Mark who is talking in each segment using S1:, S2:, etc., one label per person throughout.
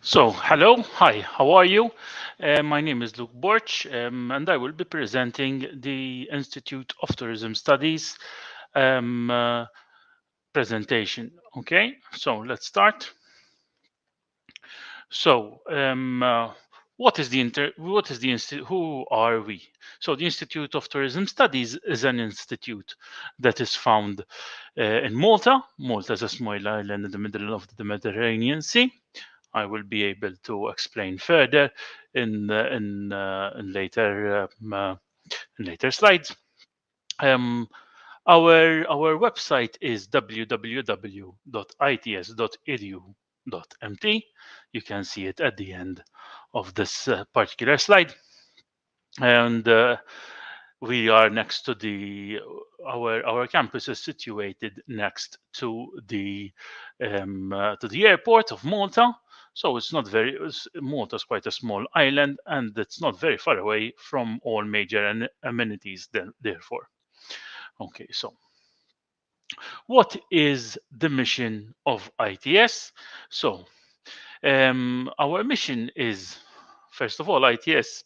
S1: So, hello, hi, how are you? My name is Luke Borch, and I will be presenting the Institute of Tourism Studies um, uh, presentation. Okay, so let's start. So, what is the institute? Who are we? So, the Institute of Tourism Studies is an institute that is found in Malta. Malta is a small island in the middle of the Mediterranean Sea. I will be able to explain further in later slides. Um, our website is www.its.edu.mt. You can see it at the end of this particular slide, and we are next to our campus is situated next to the airport of Malta. So it's not very Malta is quite a small island, and it's not very far away from all major amenities. Therefore, okay. So what is the mission of ITS? So our mission is, first of all, ITS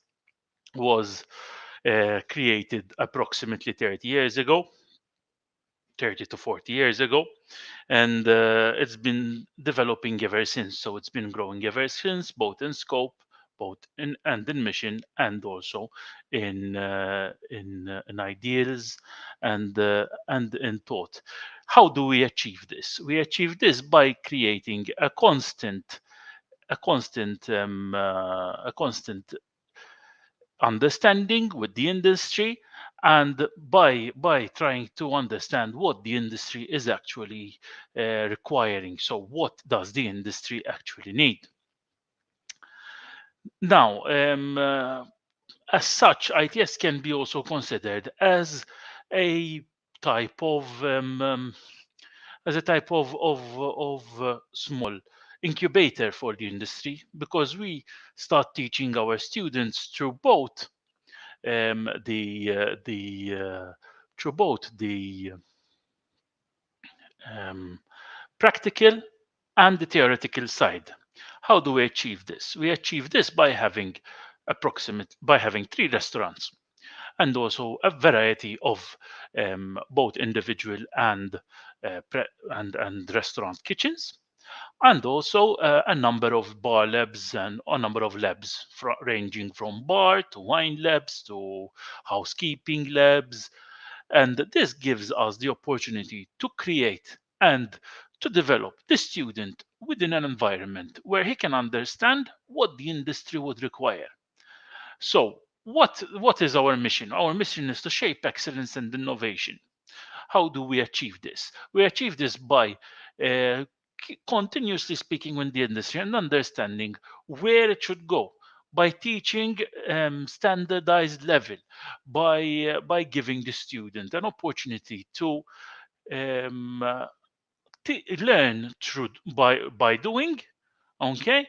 S1: was created approximately 30 years ago, 30 to 40 years ago, and it's been developing ever since. So it's been growing ever since, both in scope, both in mission, and also in ideals and in thought. How do we achieve this? We achieve this by creating a constant understanding with the industry, and by trying to understand what the industry is actually requiring. So what does the industry actually need now? As such, ITS can be also considered a type of as a type of small incubator for the industry, because we start teaching our students through both the through both the um, practical and the theoretical side. How do we achieve this? We achieve this by having 3 restaurants, and also a variety of both individual and restaurant kitchens, and also a number of bar labs and a number of labs ranging from bar to wine labs to housekeeping labs. And this gives us the opportunity to create and to develop the student within an environment where he can understand what the industry would require. So what is our mission? Our mission is to shape excellence and innovation. How do we achieve this? We achieve this by uh, continuously speaking with the industry and understanding where it should go, by teaching standardized level, by giving the student an opportunity to um, uh, learn through by doing, okay,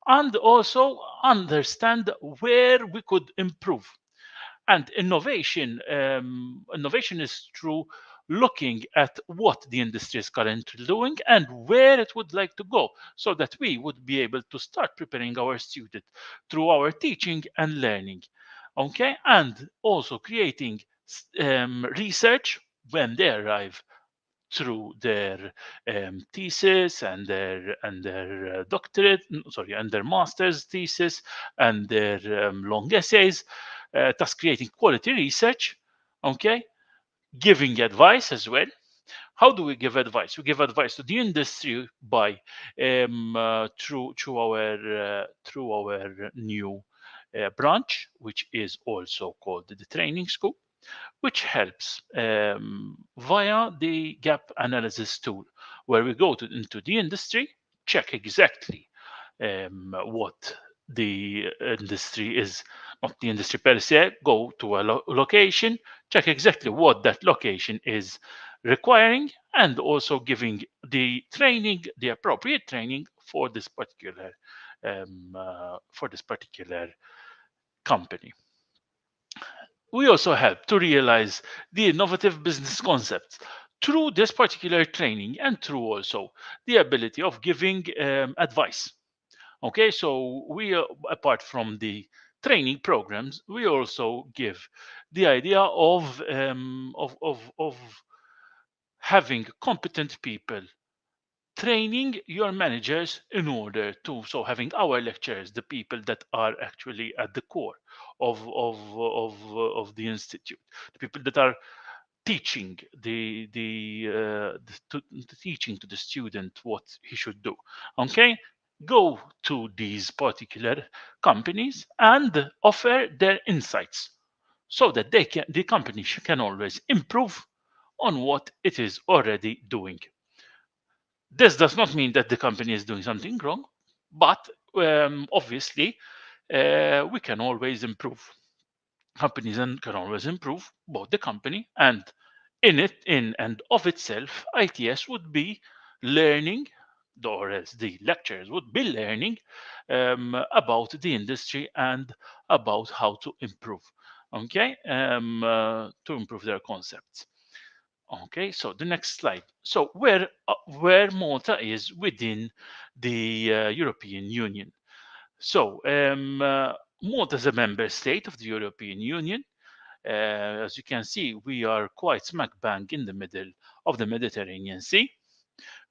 S1: and also understand where we could improve. And innovation is through looking at what the industry is currently doing and where it would like to go, so that we would be able to start preparing our student through our teaching and learning, okay, and also creating research when they arrive through their thesis and their doctorate, sorry, and their master's thesis and their long essays, thus creating quality research, okay, giving advice as well. How do we give advice? We give advice to the industry by through our new branch, which is also called the training school, which helps via the gap analysis tool, where we go into the industry, check exactly what the industry is, not the industry per se, go to a location, check exactly what that location is requiring, and also giving the appropriate training for this particular company. We also help to realize the innovative business concepts through this particular training, and through also the ability of giving advice. Okay, so we apart from the training programs, we also give the idea of having competent people training your managers in order to having our lecturers, the people that are actually at the core of the institute, the people that are teaching the teaching to the student what he should do. Okay, go to these particular companies and offer their insights so that the company can always improve on what it is already doing. This does not mean that the company is doing something wrong, but obviously we can always improve. Companies can always improve both the company and in and of itself, ITS would be learning, or as the lecturers would be learning about the industry and about how to improve. Okay, to improve their concepts. Okay, so the next slide. So where Malta is within the European Union. So Malta is a member state of the European Union. As you can see, we are quite smack bang in the middle of the Mediterranean Sea.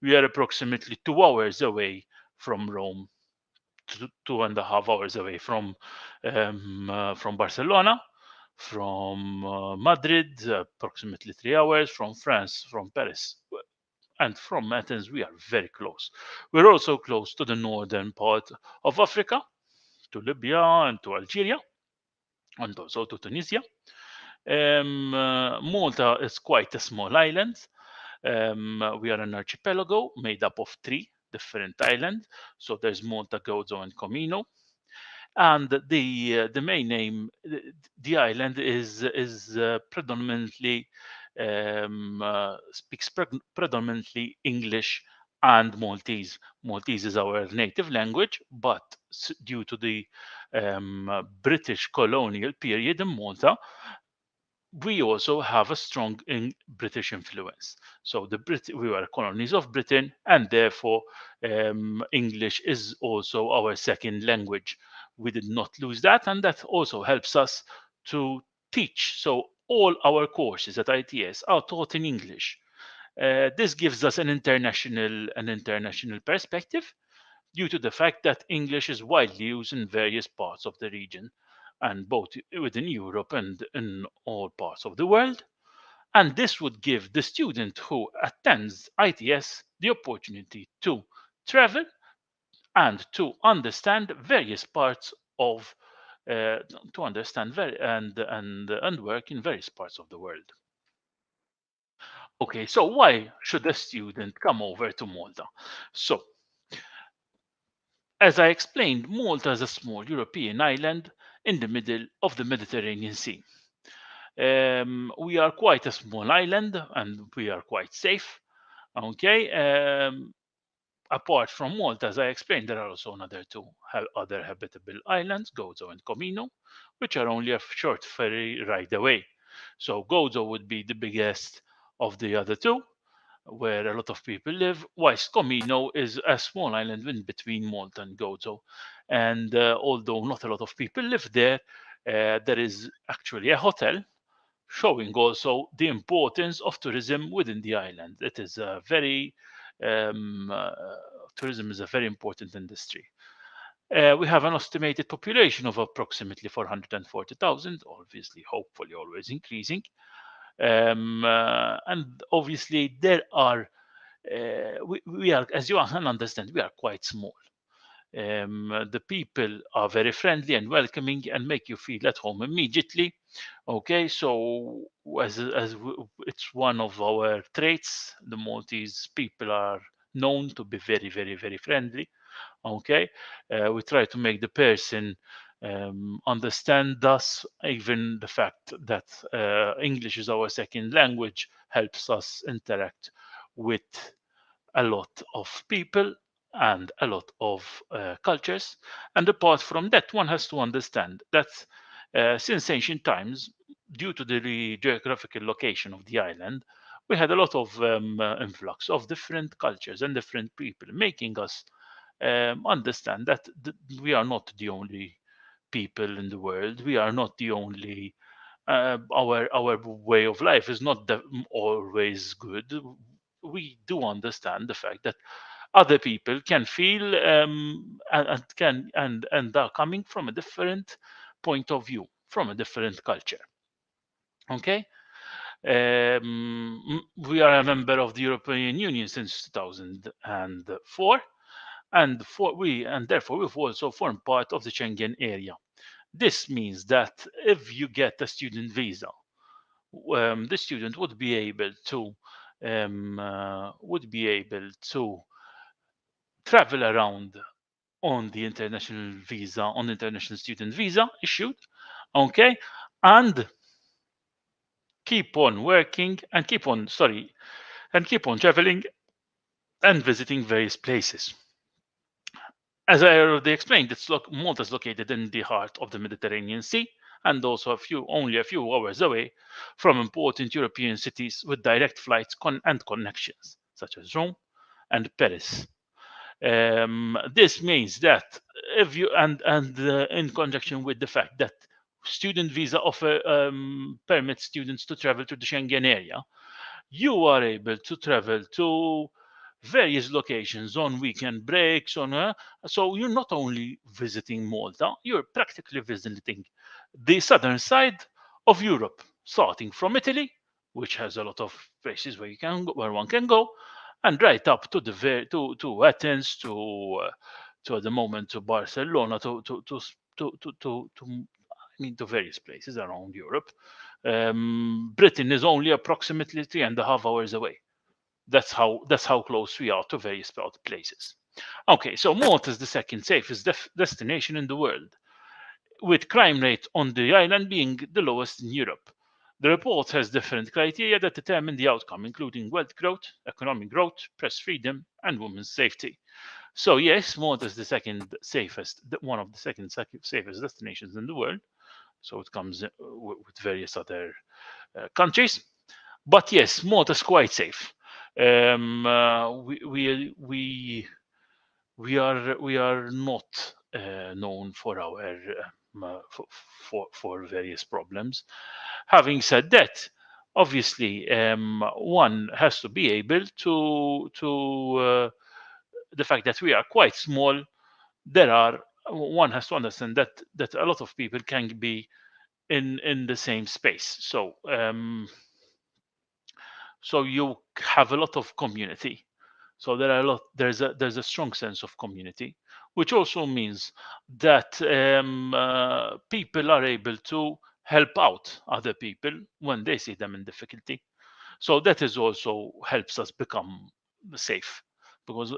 S1: We are approximately 2 hours away from Rome, 2.5 hours away from Barcelona, from Madrid, approximately 3 hours, from France, from Paris, and from Athens, we are very close. We're also close to the northern part of Africa, to Libya and to Algeria, and also to Tunisia. Malta is quite a small island. We are an archipelago made up of 3 different islands. So there's Malta, Gozo, and Comino. And the main name, the island is predominantly speaks predominantly English and Maltese. Maltese is our native language, but due to the British colonial period in Malta, we also have a strong British influence. So we were colonies of Britain, and therefore English is also our second language. We did not lose that, and that also helps us to teach. So all our courses at ITS are taught in English. This gives us an international perspective due to the fact that English is widely used in various parts of the region, and both within Europe and in all parts of the world. And this would give the student who attends ITS the opportunity to travel and to understand various parts of to understand and work in various parts of the world. Okay, so why should a student come over to Malta? So as I explained, Malta is a small European island in the middle of the Mediterranean Sea. We are quite a small island and we are quite safe. Okay. Apart from Malta, as I explained, there are also another 2 other habitable islands, Gozo and Comino, which are only a short ferry ride away. So Gozo would be the biggest of the other 2, where a lot of people live, whilst Comino is a small island in between Malta and Gozo. And although not a lot of people live there, there is actually a hotel showing also the importance of tourism within the island. It is a very tourism is a very important industry. We have an estimated population of approximately 440,000, obviously, hopefully, always increasing. And obviously, there are we are, as you can understand, we are quite small. The people are very friendly and welcoming and make you feel at home immediately. Okay, so it's one of our traits. The Maltese people are known to be very, very, very friendly. Okay, we try to make the person understand us. Even the fact that English is our second language helps us interact with a lot of people and a lot of cultures. And apart from that, one has to understand that since ancient times, due to the geographical location of the island, we had a lot of influx of different cultures and different people, making us understand that we are not the only people in the world. We are not the only. Our way of life is not always good. We do understand the fact that other people can feel and are coming from a different point of view, from a different culture. Okay. We are a member of the European Union since 2004, and therefore we've also formed part of the Schengen area. This means that if you get a student visa, the student would be able to travel around on the international visa, on the international student visa issued, okay, and keep on working and keep on traveling and visiting various places. As I already explained, Malta is located in the heart of the Mediterranean Sea and also only a few hours away from important European cities with direct flights and connections, such as Rome and Paris. This means that if you in conjunction with the fact that student visa offer permits students to travel to the Schengen area, you are able to travel to various locations on weekend breaks so you're not only visiting Malta, you're practically visiting the southern side of Europe, starting from Italy, which has a lot of places where one can go, and right up to to Athens, to at the moment to Barcelona, to various places around Europe. Britain is only approximately 3.5 hours away. That's how close we are to various places. Okay, so Malta is the second safest destination in the world, with crime rate on the island being the lowest in Europe. The report has different criteria that determine the outcome, including wealth growth, economic growth, press freedom, and women's safety. So yes, Malta is one of the second safest destinations in the world. So it comes with various other countries. But yes, Malta is quite safe. We are not known for our for various problems. Having said that, obviously, one has to be able to the fact that we are quite small. One has to understand that a lot of people can be in the same space. So you have a lot of community. So there's a strong sense of community, which also means that people are able to help out other people when they see them in difficulty. So that is also helps us become safe, because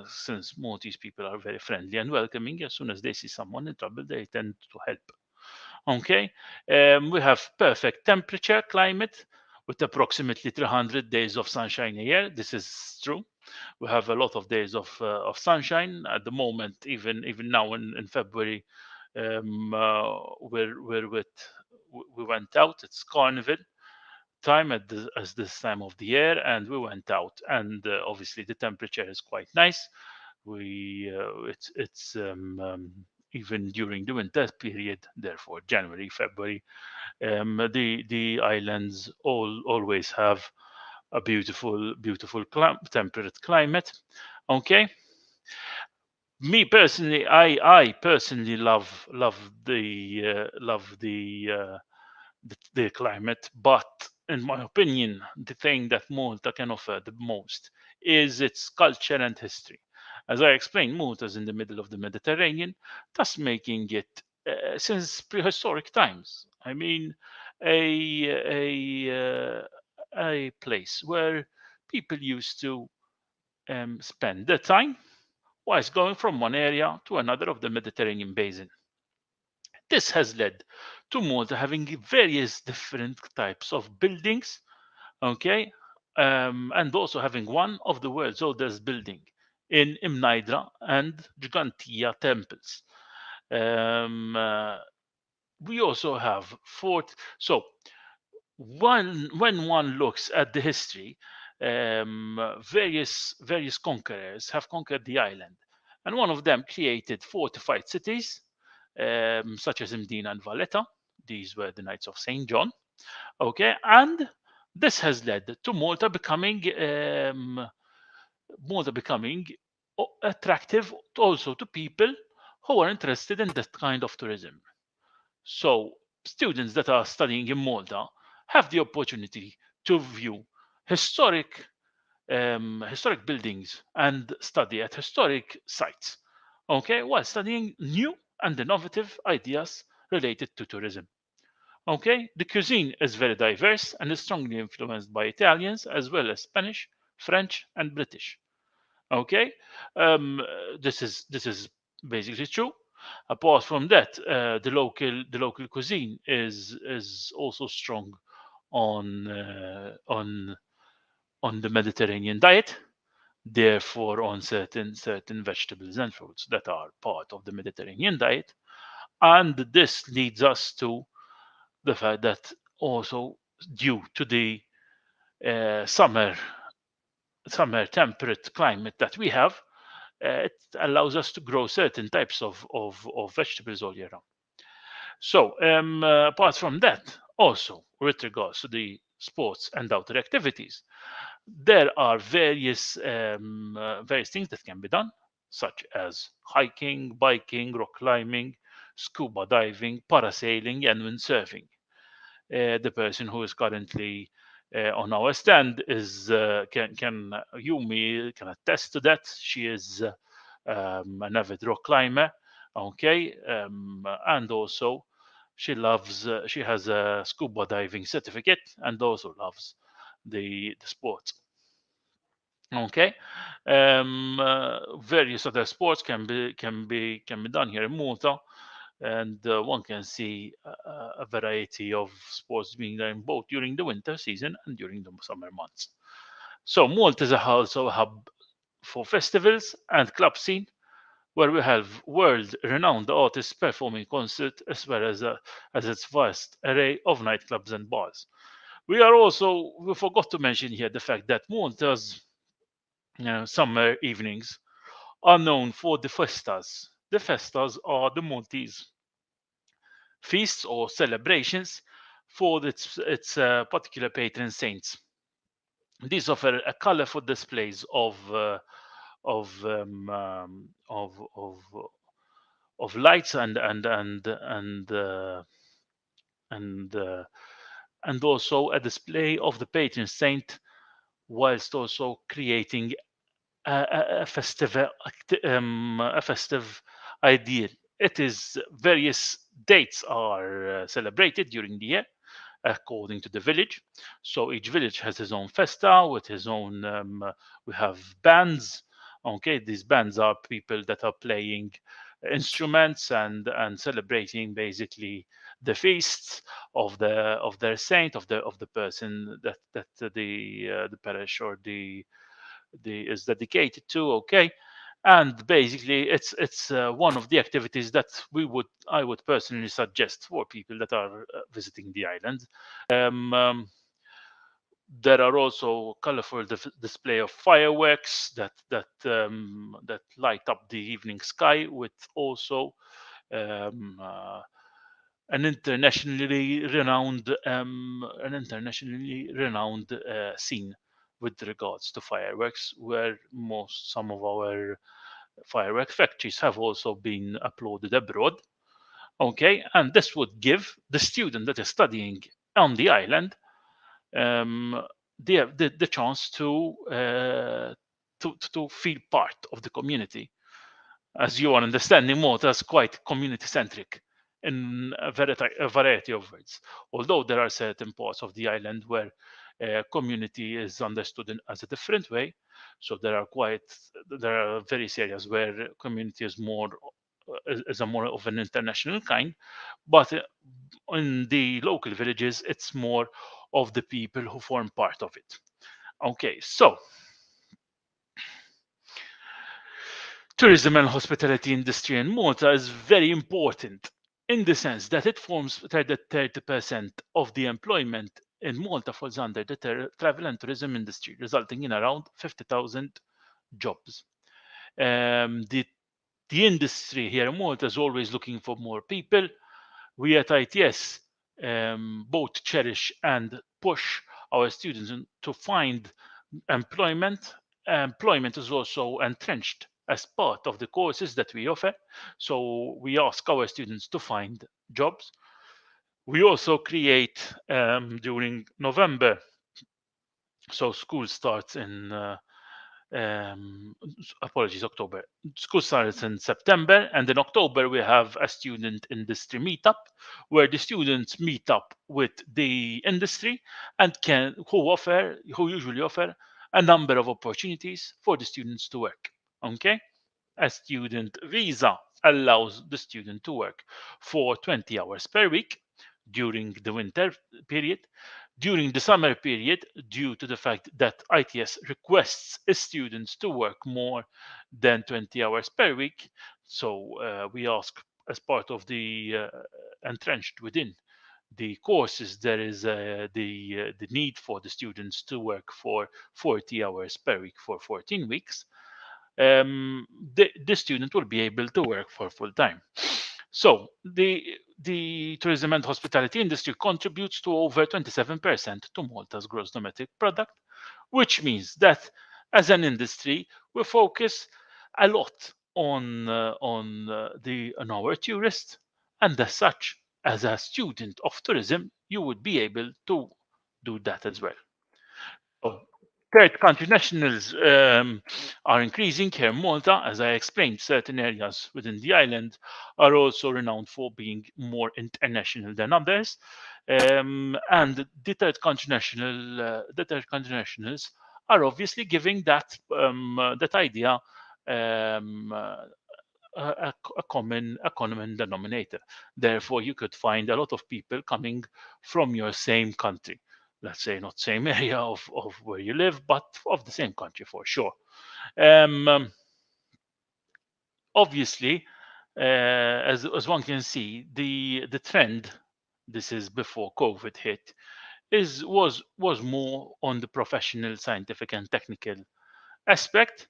S1: since Maltese people are very friendly and welcoming, as soon as they see someone in trouble, they tend to help. Okay, we have perfect temperature climate with approximately 300 days of sunshine a year. This is true. We have a lot of days of sunshine at the moment. Even now in February, we went out. It's carnival time as this time of the year, and we went out, and obviously the temperature is quite nice. It's even during the winter period, therefore January, February, the islands always have a beautiful temperate climate. Okay, me personally, I personally love the climate, but in my opinion, the thing that Malta can offer the most is its culture and history. As I explained, Malta is in the middle of the Mediterranean, thus making it since prehistoric times. I mean, a place where people used to spend their time whilst going from one area to another of the Mediterranean basin. This has led to Malta having various different types of buildings, okay, and also having one of the world's oldest building in Imnaidra and Gigantia temples. We also have fort. So when one looks at the history, various conquerors have conquered the island, and one of them created fortified cities, such as Mdina and Valletta. These were the Knights of St. John. Okay, and this has led to Malta becoming attractive also to people who are interested in that kind of tourism. So students that are studying in Malta have the opportunity to view historic buildings and study at historic sites, okay, while studying new and innovative ideas related to tourism. Okay, the cuisine is very diverse and is strongly influenced by Italians as well as Spanish, French, and British. Okay, this is basically true. Apart from that, the local cuisine is also strong on the Mediterranean diet, therefore on certain vegetables and fruits that are part of the Mediterranean diet, and this leads us to the fact that also due to the summer temperate climate that we have, it allows us to grow certain types of vegetables all year round. So apart from that, also with regards to the sports and outdoor activities, there are various things that can be done, such as hiking, biking, rock climbing, scuba diving, parasailing, and windsurfing. The person who is currently on our stand is can Yumi can attest to that. She is an avid rock climber, okay, and also she has a scuba diving certificate and also loves the sport. Okay, various other sports can be done here in Malta, and one can see a variety of sports being done both during the winter season and during the summer months. So Malta is also a hub for festivals and club scene, where we have world-renowned artists performing concerts as well as its vast array of nightclubs and bars. We forgot to mention here the fact that Malta's summer evenings are known for the festas. The festas are the Maltese feasts or celebrations for its particular patron saints. These offer a colorful displays of um, um, of of of lights and and also a display of the patron saint, whilst also creating a festive ideal. It is various dates are celebrated during the year according to the village. So each village has his own festa with his own. We have bands. Okay, these bands are people that are playing instruments and celebrating basically the feasts of their saint, of the person that the parish or the is dedicated to. Okay, and basically it's one of the activities that I would personally suggest for people that are visiting the island. There are also colorful display of fireworks that light up the evening sky, with also um, uh, an internationally renowned scene with regards to fireworks, where some of our firework factories have also been uploaded abroad. Okay, and this would give the student that is studying on the island um, the chance to feel part of the community. As you are understanding, Malta is quite community centric in a variety of words. Although there are certain parts of the island where community is understood as a different way, so there are various areas where community is a more of an international kind, but in the local villages, it's more of the people who form part of it. Okay, so tourism and hospitality industry in Malta is very important in the sense that it forms 30% of the employment in Malta falls under the travel and tourism industry, resulting in around 50,000 jobs. The The industry here in Malta is always looking for more people. We at ITS both cherish and push our students to find employment. Employment is also entrenched as part of the courses that we offer. So we ask our students to find jobs. We also create during November, so school starts in October. School starts in September, and in October we have a student industry meetup where the students meet up with the industry and who usually offer a number of opportunities for the students to work. Okay, a student visa allows the student to work for 20 hours per week during the winter period. During the summer period, due to the fact that ITS requests students to work more than 20 hours per week, so we ask, as part of the entrenched within the courses, there is the need for the students to work for 40 hours per week for 14 weeks. The student will be able to work for full time. So the tourism and hospitality industry contributes to over 27% to Malta's gross domestic product, which means that as an industry we focus a lot on our tourists, and as such, as a student of tourism, you would be able to do that as well. Oh, third country nationals are increasing here in Malta. As I explained, certain areas within the island are also renowned for being more international than others. And the third country nationals are obviously giving that that idea a common denominator. Therefore, you could find a lot of people coming from your same country. Let's say not same area of where you live, but of the same country for sure. Obviously, as one can see, the trend, this is before COVID hit, was more on the professional, scientific, and technical aspect.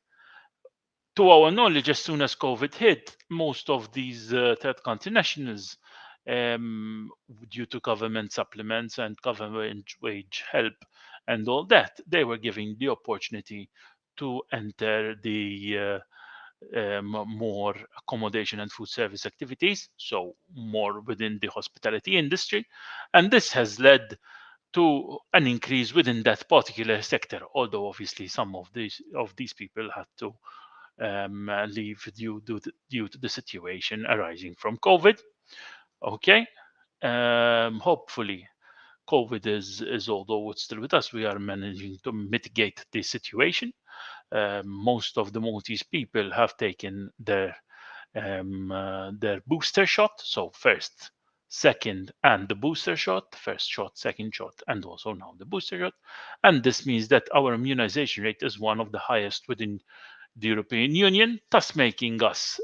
S1: To our knowledge, as soon as COVID hit, most of these third country nationals, due to government supplements and government wage help and all that, they were given the opportunity to enter the more accommodation and food service activities, so more within the hospitality industry. And this has led to an increase within that particular sector, although obviously some of these people had to leave due to the situation arising from COVID. Okay, hopefully COVID is although it's still with us, we are managing to mitigate the situation. Most of the Maltese people have taken their booster shot, so first, second, and the booster shot, first shot, second shot, and also now the booster shot. And this means that our immunization rate is one of the highest within the European Union, thus making us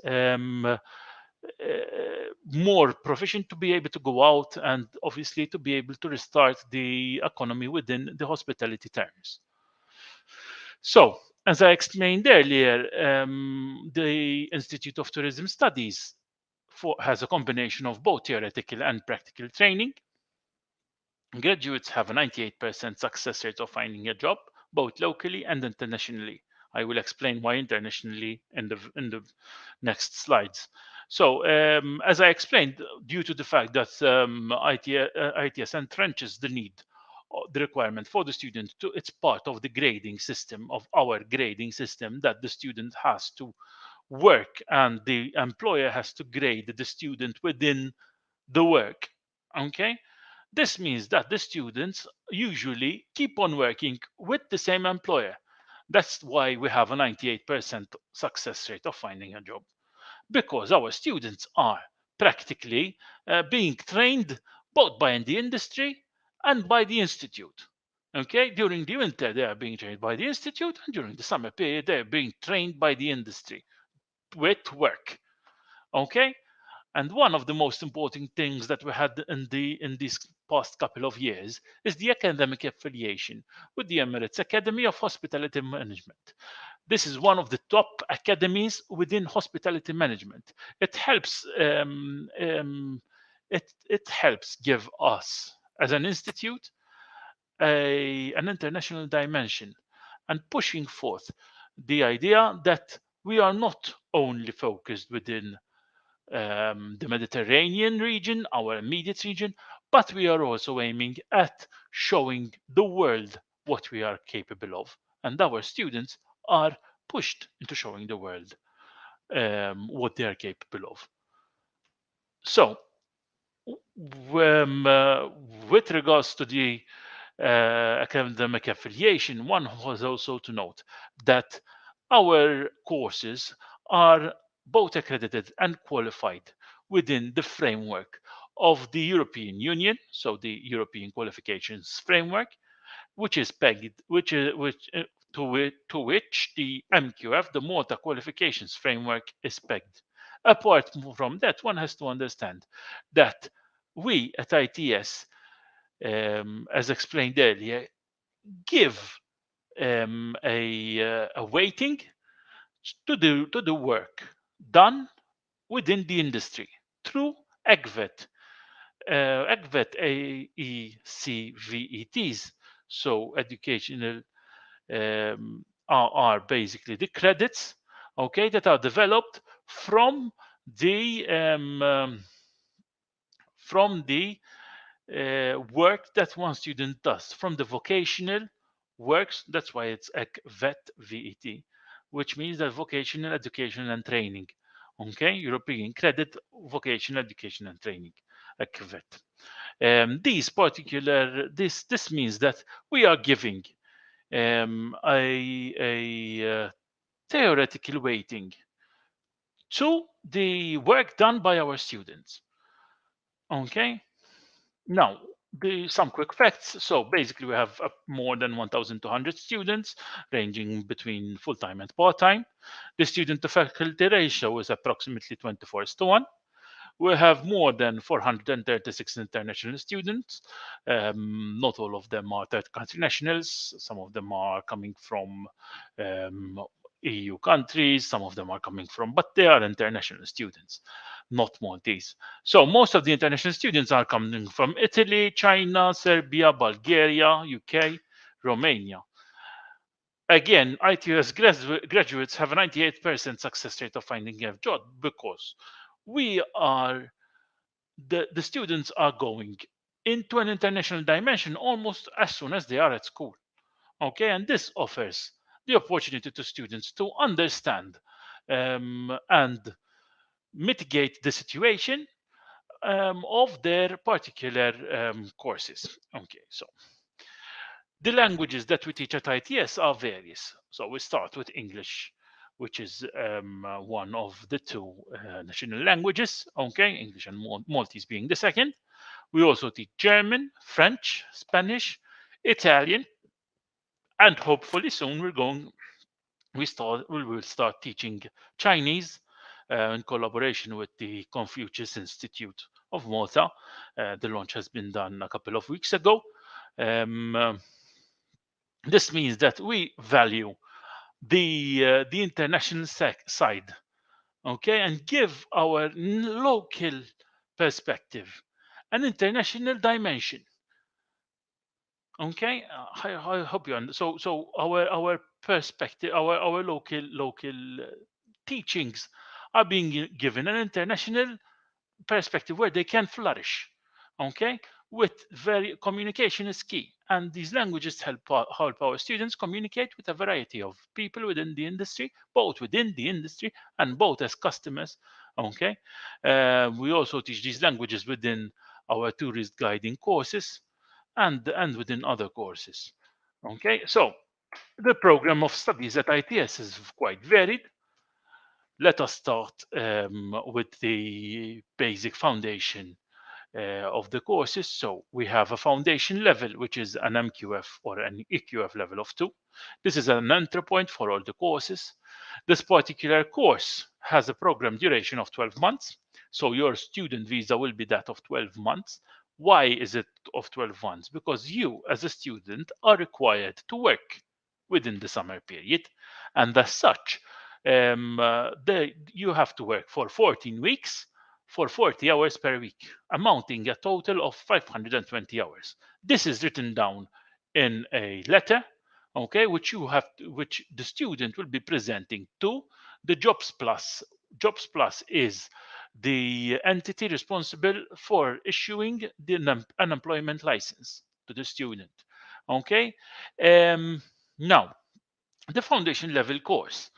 S1: more proficient to be able to go out and obviously to be able to restart the economy within the hospitality terms. So, as I explained earlier, the Institute of Tourism Studies has a combination of both theoretical and practical training. Graduates have a 98% success rate of finding a job, both locally and internationally. I will explain why internationally in the next slides. So, as I explained, due to the fact that ITS entrenches the need, the requirement for the student to, it's part of the grading system, of our grading system, that the student has to work and the employer has to grade the student within the work. Okay, this means that the students usually keep on working with the same employer. That's why we have a 98% success rate of finding a job, because our students are practically being trained both by the industry and by the institute. Okay, during the winter they are being trained by the institute, and during the summer period they are being trained by the industry with work. Okay, and one of the most important things that we had in these past couple of years is the academic affiliation with the Emirates Academy of Hospitality Management. This is one of the top academies within hospitality management. It helps it helps give us as an institute an international dimension, and pushing forth the idea that we are not only focused within the Mediterranean region, our immediate region, but we are also aiming at showing the world what we are capable of. And our students are pushed into showing the world what they are capable of. So, with regards to the academic affiliation, one was also to note that our courses are both accredited and qualified within the framework of the European Union, so the European Qualifications Framework, which is pegged, to which the MQF, the Malta Qualifications Framework, is pegged. Apart from that, one has to understand that we at ITS, as explained earlier, give a weighting to the work done within the industry through EGVET. EGVET AECVETs, so educational are basically the credits, okay, that are developed from the work that one student does, from the vocational works. That's why it's VET, VET, which means that vocational education and training. Okay, European Credit Vocational Education and Training, VET. This means that we are giving a theoretical weighting to the work done by our students. Okay, now some quick facts. So basically, we have more than 1,200 students, ranging between full-time and part-time. The student-to-faculty ratio is approximately 24:1. We have more than 436 international students. Not all of them are third country nationals. Some of them are coming from EU countries. Some of them are coming from, but they are international students, not Maltese. So most of the international students are coming from Italy, China, Serbia, Bulgaria, UK, Romania. Again, ITS graduates have a 98% success rate of finding a job because we are the students are going into an international dimension almost as soon as they are at school. Okay, and this offers the opportunity to students to understand and mitigate the situation of their particular courses. Okay, so the languages that we teach at ITS are various. So we start with English, which is one of the two national languages. Okay, English and Maltese being the second. We also teach German, French, Spanish, Italian, and hopefully soon we will start teaching Chinese in collaboration with the Confucius Institute of Malta. The launch has been done a couple of weeks ago. This means that we value the international side, okay, and give our local perspective an international dimension. Okay, I hope you understand. So our perspective, our local teachings are being given an international perspective where they can flourish. Okay, with communication is key, and these languages help our students communicate with a variety of people within the industry, both within the industry and both as customers. Okay, we also teach these languages within our tourist guiding courses and within other courses. Okay, so the program of studies at ITS is quite varied. Let us start with the basic foundation of the courses. So we have a foundation level, which is an MQF or an EQF level of 2. This is an entry point for all the courses. This particular course has a program duration of 12 months. So your student visa will be that of 12 months. Why is it of 12 months? Because you, as a student, are required to work within the summer period, and as such, you have to work for 14 weeks for 40 hours per week, amounting a total of 520 hours. This is written down in a letter, okay, which the student will be presenting to the Jobs Plus. Jobs Plus is the entity responsible for issuing the unemployment license to the student. Okay, now the foundation level course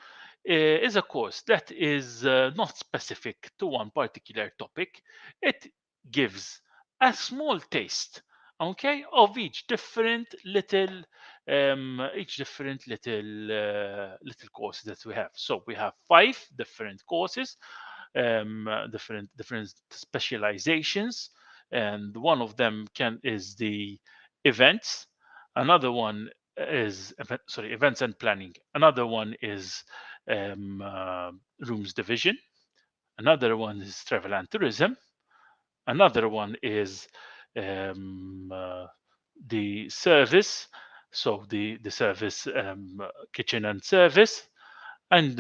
S1: is a course that is not specific to one particular topic. It gives a small taste, okay, of each different little little courses that we have. So we have 5 different courses, different specializations, and one of them is the events. Another one is events and planning. Another one is rooms division. Another one is travel and tourism. Another one is the service, so the service, kitchen and service, and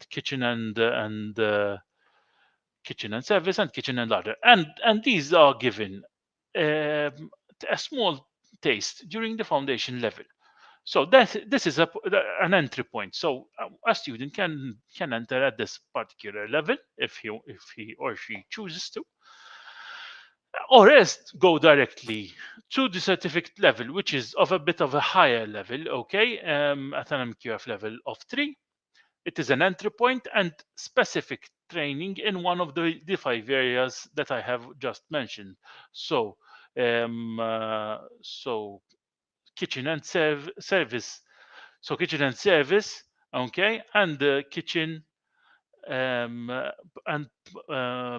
S1: kitchen and kitchen and service, and kitchen and larder, and these are given a small taste during the foundation level. So this is an entry point. So a student can enter at this particular level if he or she chooses to, or else go directly to the certificate level, which is of a bit of a higher level, okay, at an MQF level of 3. It is an entry point and specific training in one of the 5 areas that I have just mentioned. So kitchen and service. So kitchen and service, okay, and the kitchen and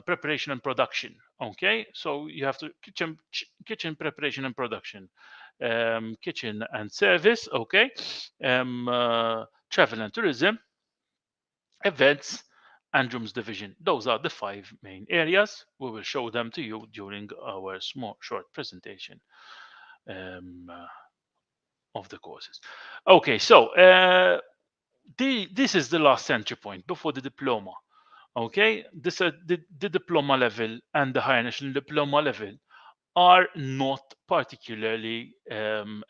S1: preparation and production, okay. So you have to kitchen preparation and production, kitchen and service, okay, travel and tourism, events, and rooms division. Those are the 5 main areas. We will show them to you during our short presentation of the courses. Okay, so this is the last entry point before the diploma. Okay, the diploma level and the higher national diploma level are not particularly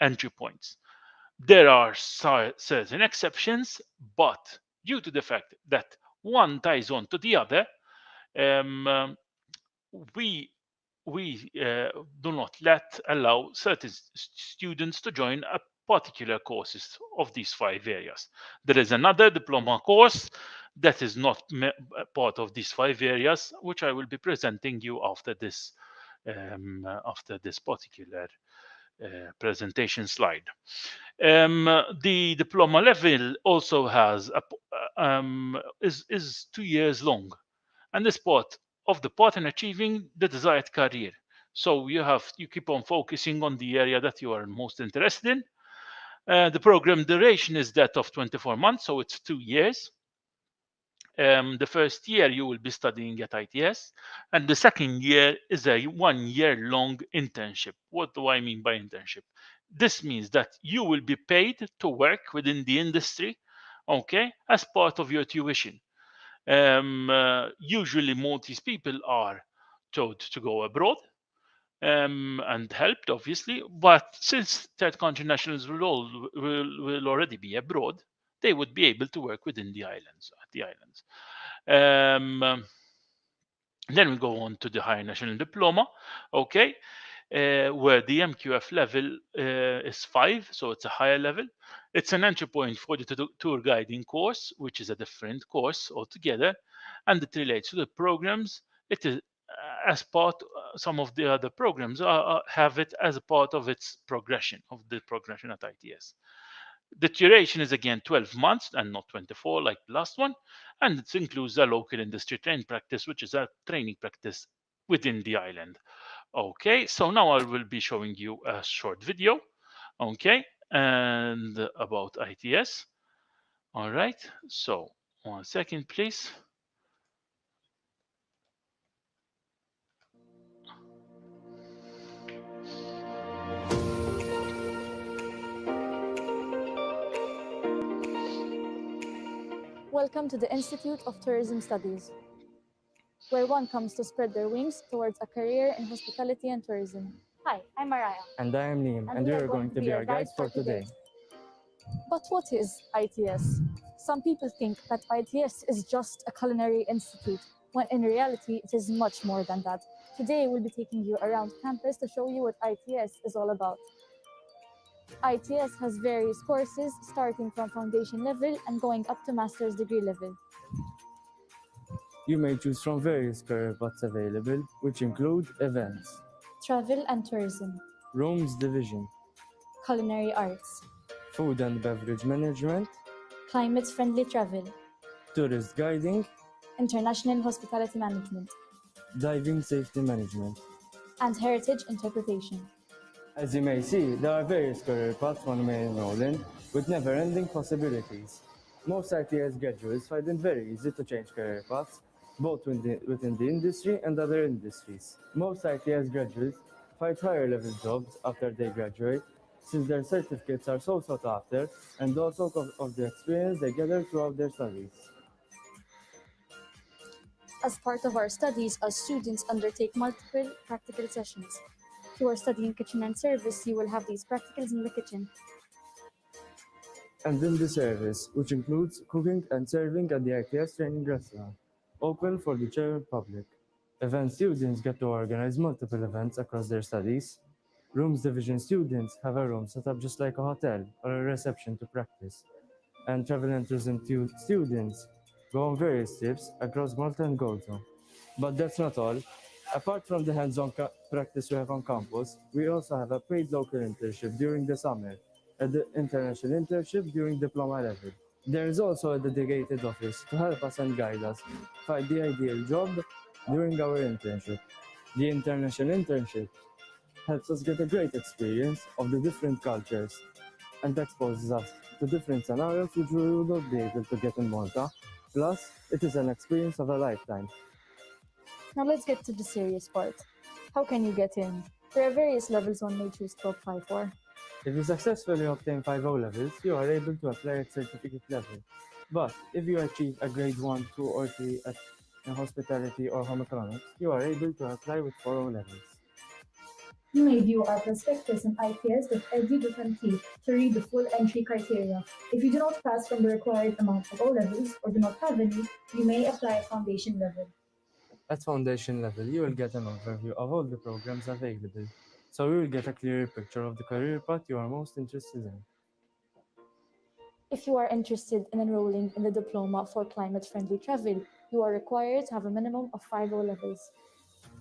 S1: entry points. There are certain exceptions, but due to the fact that one ties on to the other, we do not allow certain students to join a particular courses of these 5 areas. There is another diploma course that is not part of these 5 areas, which I will be presenting you after this particular presentation slide. The diploma level also has is 2 years long, and is part of the path in achieving the desired career. So you keep on focusing on the area that you are most interested in. The program duration is that of 24 months, so it's 2 years. The first year you will be studying at ITS, and the second year is a 1 year long internship. What do I mean by internship? This means that you will be paid to work within the industry, okay, as part of your tuition. Usually Maltese people are told to go abroad and helped, obviously, but since third country nationals will already be abroad, they would be able to work within the islands. Then we go on to the higher national diploma, okay, where the MQF level is 5, so it's a higher level. It's an entry point for the tour guiding course, which is a different course altogether, and it relates to the programs. It is as part, some of the other programs have it as a part of its progression, of the progression at ITS. The duration is again 12 months and not 24 like the last one, and it includes a local industry training practice, which is a training practice within the island. Okay, so now I will be showing you a short video, okay, and about ITS. All right, so 1 second, please.
S2: Welcome to the Institute of Tourism Studies, where one comes to spread their wings towards a career in hospitality and tourism.
S3: Hi, I'm Mariah.
S4: And I am Neem, and we are going to be our guides for today.
S2: But what is ITS? Some people think that ITS is just a culinary institute, when in reality it is much more than that. Today we'll be taking you around campus to show you what ITS is all about. ITS has various courses starting from foundation level and going up to master's degree level.
S4: You may choose from various career paths available, which include events,
S2: Travel and tourism,
S4: rooms division,
S2: culinary arts,
S4: food and beverage management,
S2: climate-friendly travel,
S4: tourist guiding,
S2: international hospitality management,
S4: diving safety management.
S2: and heritage interpretation.
S4: As you may see, there are various career paths one may enroll in, with never-ending possibilities. Most ITS graduates find it very easy to change career paths, both within the industry and other industries. Most ITS graduates find higher-level jobs after they graduate, since their certificates are so sought after, and also of the experience they gather throughout their studies.
S2: As part of our studies, our students undertake multiple practical sessions. If you are studying kitchen and service, you will have these practicals in the kitchen.
S4: And in the service, which includes cooking and serving at the ITS training restaurant, open for the general public. Event students get to organize multiple events across their studies. Rooms division students have a room set up just like a hotel or a reception to practice. And travel and tourism students go on various trips across Malta and Gozo. But that's not all. Apart from the hands-on practice we have on campus, we also have a paid local internship during the summer, and the international internship during diploma level. There is also a dedicated office to help us and guide us find the ideal job during our internship. The international internship helps us get a great experience of the different cultures and exposes us to different scenarios which we would not be able to get in Malta. Plus, it is an experience of a lifetime.
S2: Now let's get to the serious part. How can you get in? There are various levels one may choose to apply for.
S4: If you successfully obtain 5 O-levels, you are able to apply at certificate level. But if you achieve a grade 1, 2 or 3 in hospitality or home economics, you are able to apply with 4 O-levels.
S2: You may view our prospectus on its.edu.mt to read the full entry criteria. If you do not pass from the required amount of O-levels or do not have any, you may apply at foundation level.
S4: At foundation level, you will get an overview of all the programs available, so you will get a clearer picture of the career path you are most interested in.
S2: If you are interested in enrolling in the diploma for climate-friendly travel, you are required to have a minimum of 5 O-levels.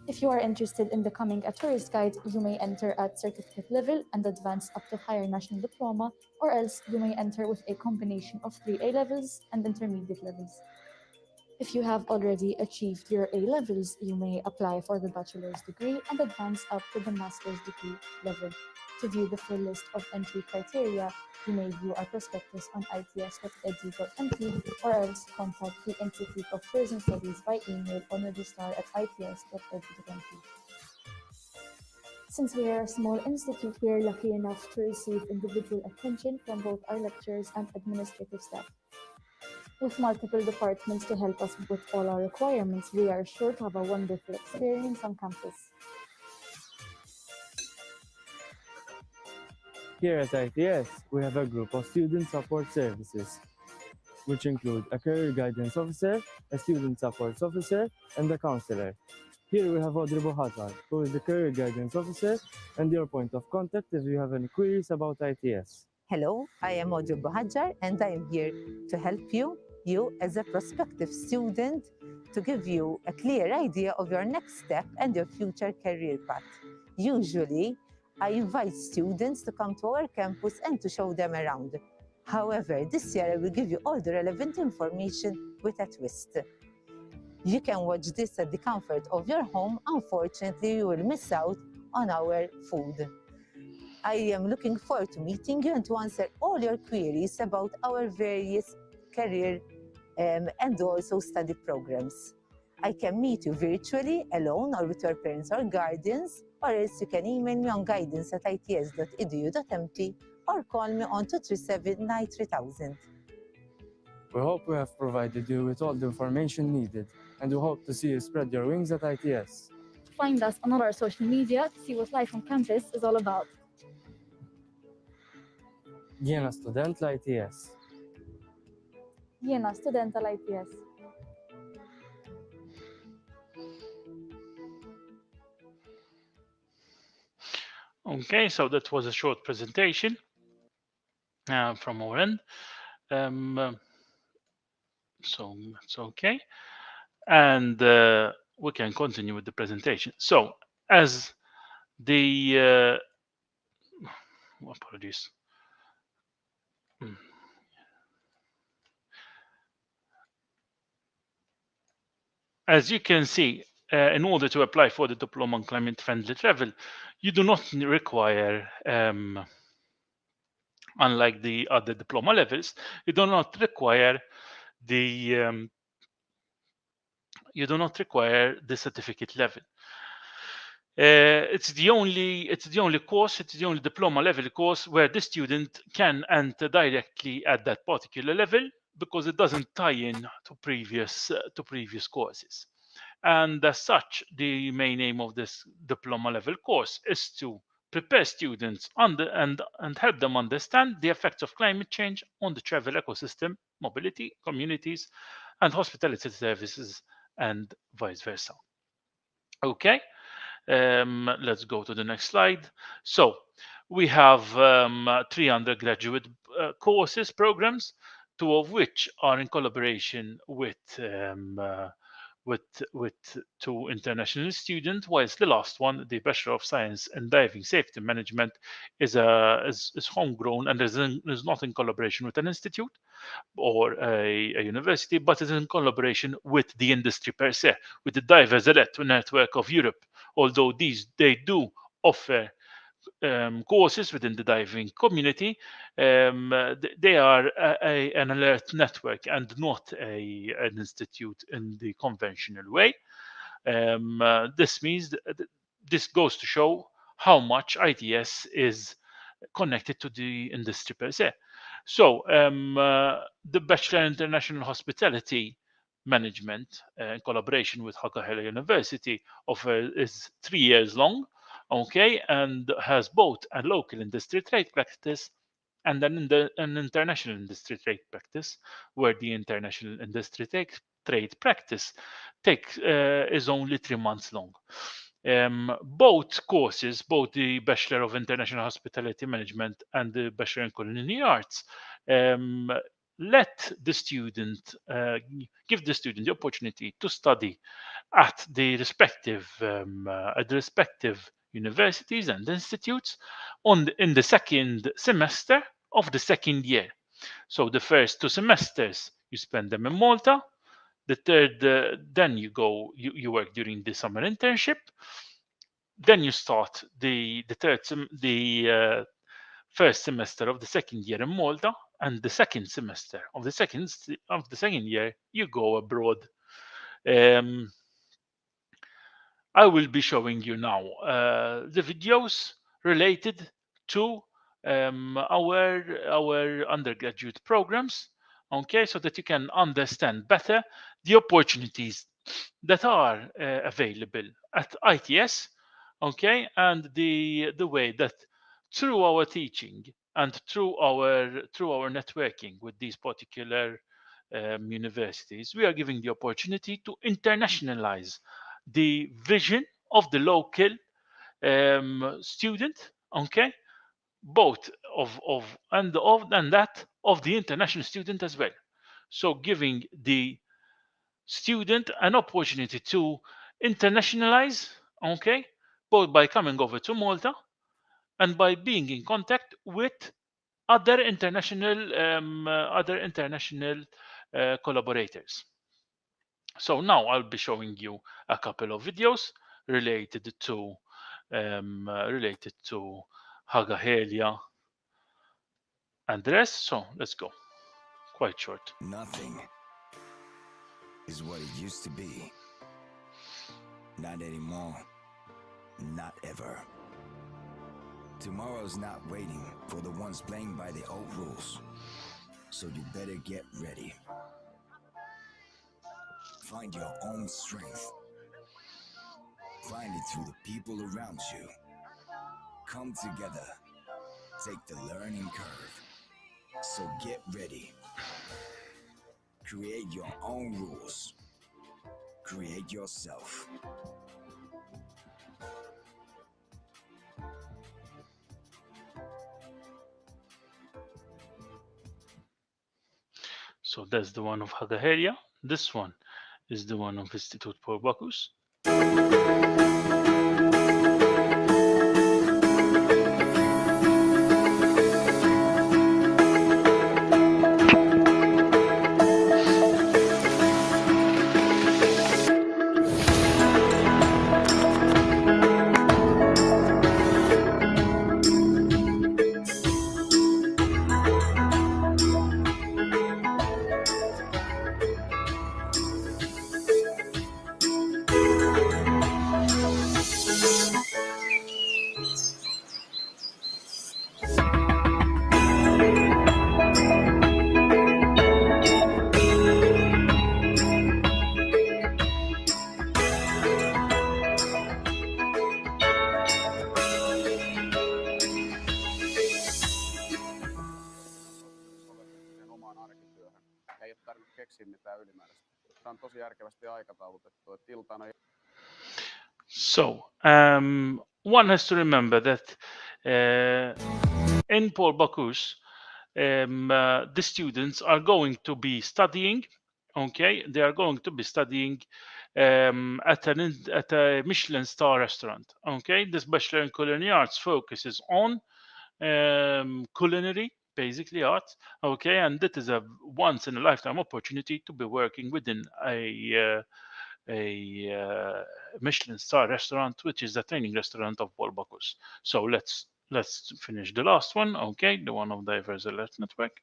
S2: If you are interested in becoming a tourist guide, you may enter at certificate level and advance up to higher national diploma, or else you may enter with a combination of 3 A-levels and intermediate levels. If you have already achieved your A-levels, you may apply for the bachelor's degree and advance up to the master's degree level. To view the full list of entry criteria, you may view our prospectus on its.edu.mt or else contact the Institute of Tourism Studies by email on registrar@its.edu.mt. Since we are a small institute, we are lucky enough to receive individual attention from both our lecturers and administrative staff. With multiple departments to help us with all our requirements, we are sure to have a wonderful experience on campus.
S4: Here at ITS, we have a group of student support services, which include a career guidance officer, a student support officer, and a counselor. Here we have Audrey Bohatar, who is the career guidance officer and your point of contact if you have any queries about ITS.
S5: Hello, I am Audrey Bohatar, and I am here to help you as a prospective student, to give you a clear idea of your next step and your future career path. Usually, I invite students to come to our campus and to show them around. However, this year I will give you all the relevant information with a twist. You can watch this at the comfort of your home. Unfortunately, you will miss out on our food. I am looking forward to meeting you and to answer all your queries about our various career and also study programs. I can meet you virtually, alone, or with your parents or guardians, or else you can email me on guidance@its.edu.mt or call me on 237 93000.
S4: We hope we have provided you with all the information needed, and we hope to see you spread your wings at ITS.
S2: Find us on all our social media to see what life on campus is all about.
S4: Jiena student l-ITS.
S2: Jiena student tal-ITS.
S1: Okay, so that was a short presentation from our end. So that's okay. And we can continue with the presentation. So as the apologies. As you can see, in order to apply for the diploma on climate-friendly travel, you do not require, unlike the other diploma levels, you do not require the certificate level. It's the only diploma level course where the student can enter directly at that particular level, because it doesn't tie in to previous courses. And as such, the main aim of this diploma level course is to prepare students and help them understand the effects of climate change on the travel ecosystem, mobility, communities, and hospitality services, and vice versa. Okay, let's go to the next slide. So we have 3 undergraduate courses programs, 2 of which are in collaboration with 2 international students, whilst the last one, the Bachelor of Science in Diving Safety Management, is homegrown and is not in collaboration with an institute or a university, but is in collaboration with the industry per se, with the Divers Network of Europe. Although they do offer courses within the diving community, they are an alert network and not an institute in the conventional way. This means this goes to show how much ITS is connected to the industry per se. So the Bachelor in International Hospitality Management, in collaboration with Hakahala University, is 3 years long, okay, and has both a local industry trade practice and an international industry trade practice, where the international industry trade practice is only 3 months long. Both courses, both the Bachelor of International Hospitality Management and the Bachelor in Culinary Arts, let the student give the student the opportunity to study at the respective universities and institutes in the second semester of the second year. So the first 2 semesters you spend them in Malta. The third, then you work during the summer internship. Then you start the first semester of the second year in Malta, and the second semester of the second year you go abroad. I will be showing you now the videos related to our undergraduate programs, okay, so that you can understand better the opportunities that are available at ITS, okay, and the way that through our teaching and through our networking with these particular universities, we are giving the opportunity to internationalize the vision of the local student, okay, both and that of the international student as well. So giving the student an opportunity to internationalize, okay, both by coming over to Malta and by being in contact with other international collaborators. So now I'll be showing you a couple of videos related to Hagahelia and the rest. So let's go. Quite short.
S3: Nothing is what it used to be. Not anymore. Not ever. Tomorrow's not waiting for the ones playing by the old rules. So you better get ready. Find your own strength. Find it through the people around you. Come together. Take the learning curve. So get ready. Create your own rules. Create yourself.
S1: So that's the one of Hagaheria. This one is the one of Institute Paul Bacchus.
S6: omaan arkityöhön. Ei ole tarvinnut keksiä mitään ylimääräistä. Tämä on tosi järkevästi aikataulutettu, että iltana.
S1: So one has to remember that in Paul Bacchus, the students are going to be studying. Okay, they are going to be studying at a Michelin star restaurant. Okay, this Bachelor in Culinary Arts focuses on culinary, basically art. Okay, and that is a once in a lifetime opportunity to be working within a Michelin star restaurant, which is the training restaurant of Paul Bacchus. So let's finish the last one. Okay, the one of Diverse Alert Network.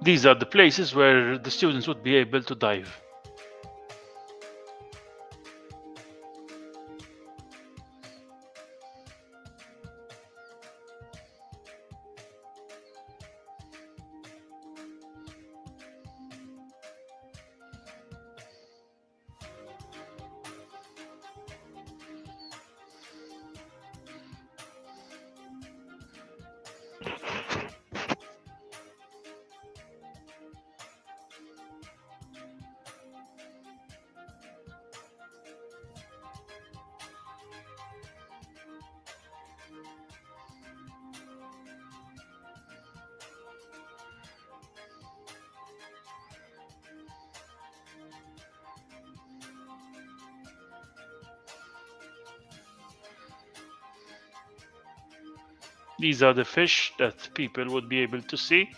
S1: These are the places where the students would be able to dive. These are the fish that people would be able to see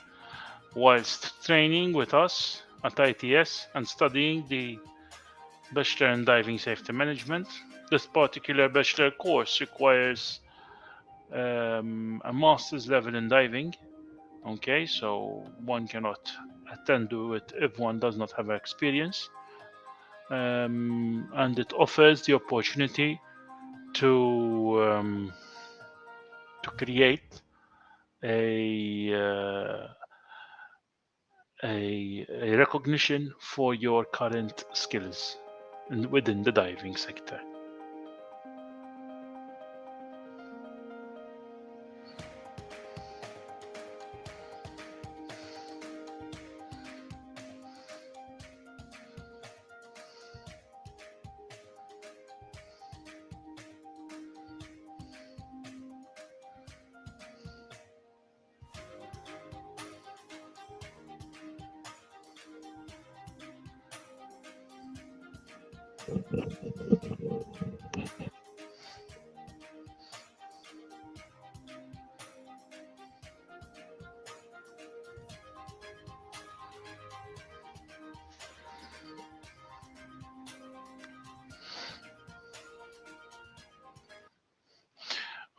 S1: whilst training with us at ITS and studying the Bachelor in Diving Safety Management. This particular bachelor course requires a master's level in diving. Okay, so one cannot attend to it if one does not have experience. And it offers the opportunity to create a recognition for your current skills within the diving sector.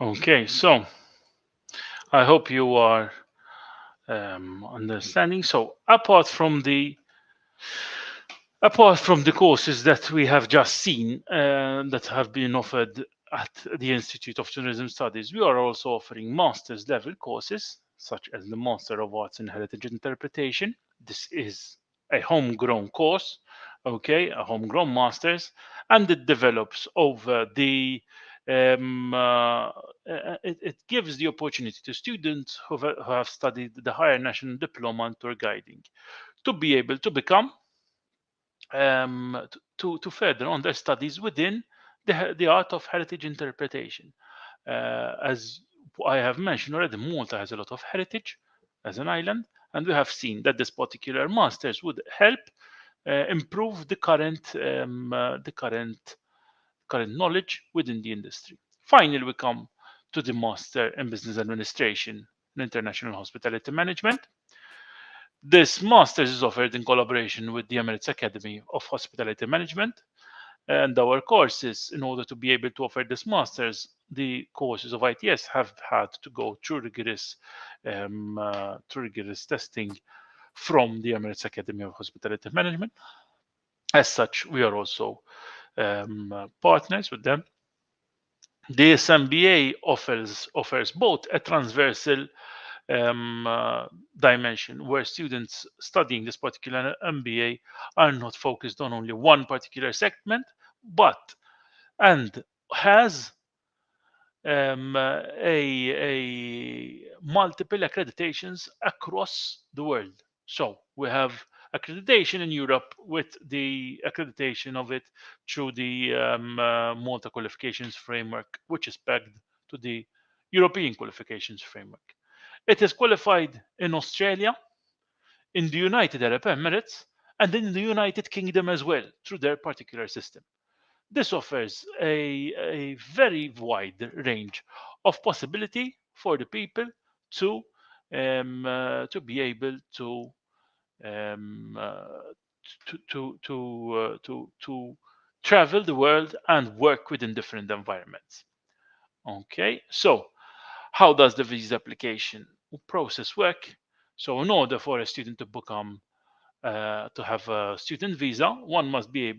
S1: Okay, so I hope you are understanding. So apart from the Apart from the courses that we have just seen that have been offered at the Institute of Tourism Studies, we are also offering master's level courses, such as the Master of Arts in Heritage Interpretation. This is a homegrown course, okay, a homegrown master's, and it develops over the it gives the opportunity to students who have studied the higher national diploma in tour guiding to be able to become to further on their studies within the art of heritage interpretation. As I have mentioned already, Malta has a lot of heritage as an island, and we have seen that this particular masters would help improve the current knowledge within the industry. Finally, we come to the Master in Business Administration and International Hospitality Management. This master's is offered in collaboration with the Emirates Academy of Hospitality Management, and our courses, in order to be able to offer this master's, the courses of ITS have had to go through rigorous testing from the Emirates Academy of Hospitality Management. As such, we are also partners with them. The SMBA offers both a transversal dimension where students studying this particular MBA are not focused on only one particular segment, but and has a multiple accreditations across the world. So we have accreditation in Europe with the accreditation of it through the Malta Qualifications Framework, which is pegged to the European Qualifications Framework. It is qualified in Australia, in the United Arab Emirates, and in the United Kingdom as well through their particular system. This offers a very wide range of possibility for the people to be able to um, uh, to travel the world and work within different environments. Okay, so how does the visa application process work? So in order for a student to become to have a student visa, one must be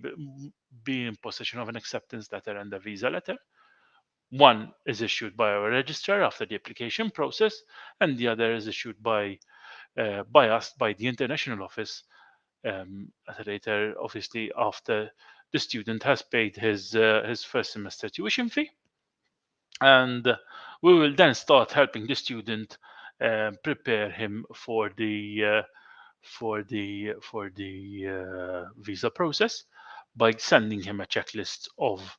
S1: in possession of an acceptance letter and a visa letter. One is issued by our registrar after the application process, and the other is issued by us by the international office at a later, obviously after the student has paid his first semester tuition fee, and we will then start helping the student prepare him for the visa process by sending him a checklist of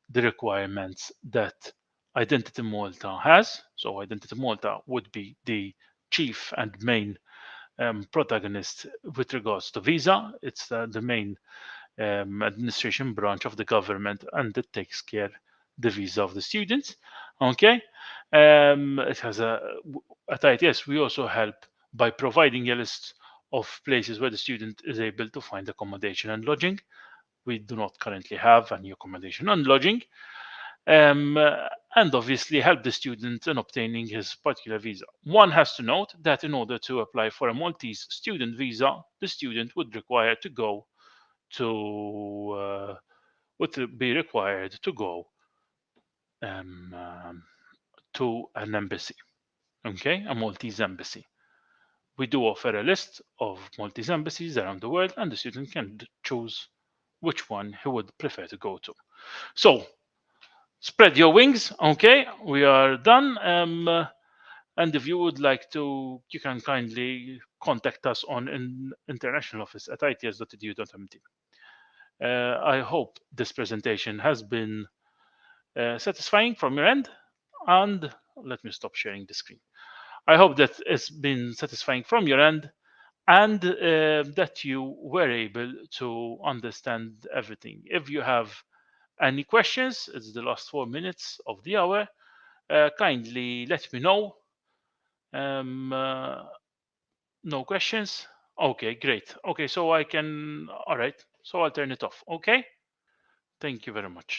S1: the requirements that Identity Malta has. So Identity Malta would be the chief and main protagonist with regards to visa. It's the main administration branch of the government, and it takes care the visa of the students. Okay, it has at ITS we also help by providing a list of places where the student is able to find accommodation and lodging. We do not currently have any accommodation and lodging, and obviously help the student in obtaining his particular visa. One has to note that in order to apply for a Maltese student visa, the student would require to go to would be required to go to an embassy, okay, a Maltese embassy. We do offer a list of Maltese embassies around the world, and the student can choose which one he would prefer to go to. So, spread your wings, okay? We are done. And if you would like to, you can kindly contact us on international office at its.edu.mt. I hope this presentation has been satisfying from your end. And let me stop sharing the screen. I hope that it's been satisfying from your end and that you were able to understand everything. If you have any questions, it's the last 4 minutes of the hour, kindly let me know. No questions? Okay, great. Okay, so I can, all right, so I'll turn it off. Okay, thank you very much.